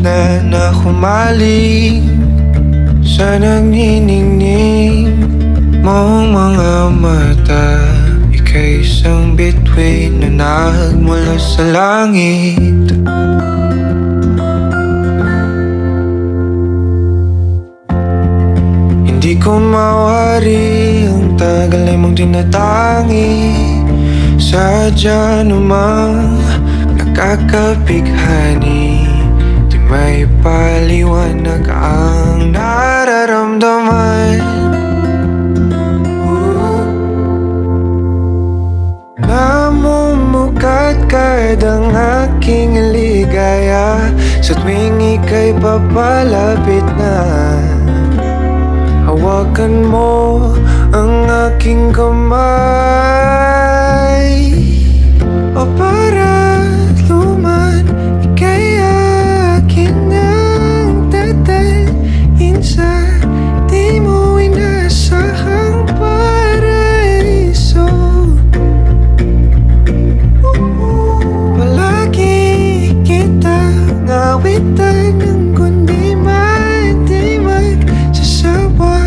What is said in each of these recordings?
gitna na humaling sa nagniningning mong mga mata. Ika'y isang bituin na nagmula sa langit. Hindi ko mawari ang tagal ay mong tinatangi. Sadya namang nakakapighani, di may paliwanag ang nararamdaman. Namumukadkad ang aking ligaya sa tuwing ika'y papalapit na. Hawakan mo ang aking kamay, o para't luman, ika'y akin ang tatalhin sa di mo inasahang paraiso. Palagi kitang awitan ng kundi di magsasawa.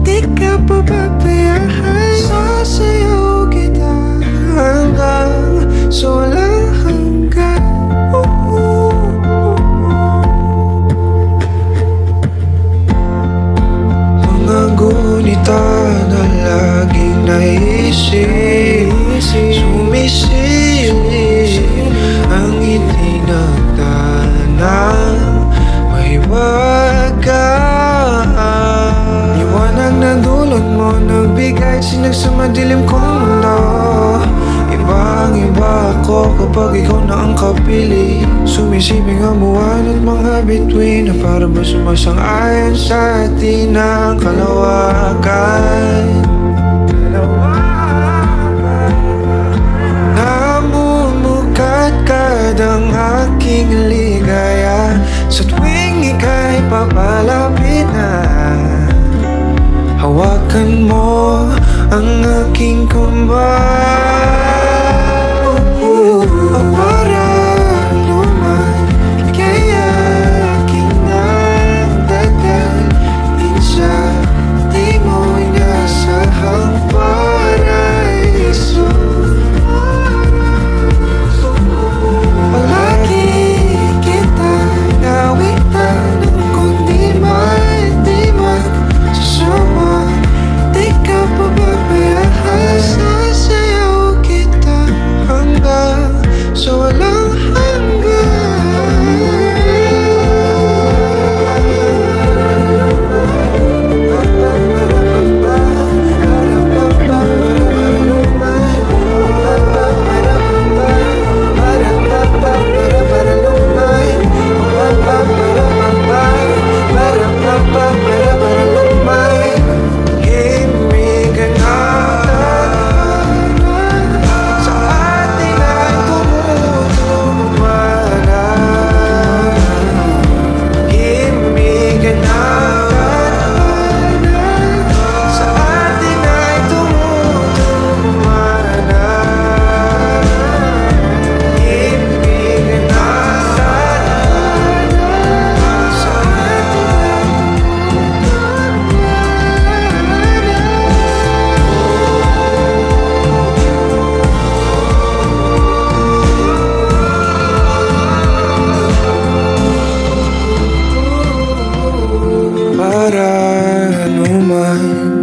Di ka pababayaan, sasayaw kita hanggang sa walang hanggan. Mga gunita na laging naisip, sumisilip ang ngiti ng tanang may wagaan. Liwanag na dulot mo, nagbigay sinag sa madilim kong mundo. Ibang-iba ako kapag ikaw na ang kapili. Sumisiping ang buwan at mga bituin na para ba sumasang-ayon sa atin ang kalawakan. Namumukadkad ang aking ligaya sa tuwing ika'y papalapit na. Hawakan mo ang aking kamay, o parang luman, ika'y aking nagdadalhin sa di mo inasahang paraiso. Palagi kitang awitan ng kundi di magsasawa. Di ka pababayaan, sasayaw kita hanggang sa walang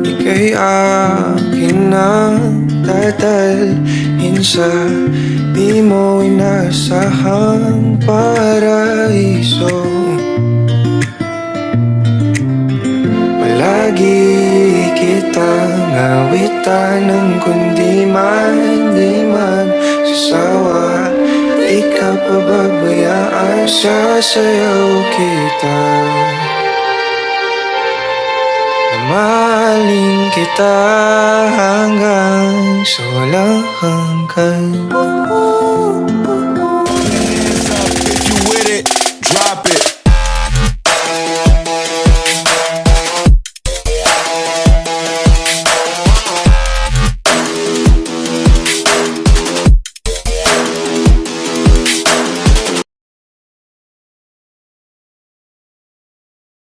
ika'y akin ang tatalhin sa di mo inasahang paraiso. Palagi kitang awitan ng kundi di magsasawa. Di ka pababayaan, sasayaw kita. Mahalin kita hanggang sa walang hanggan.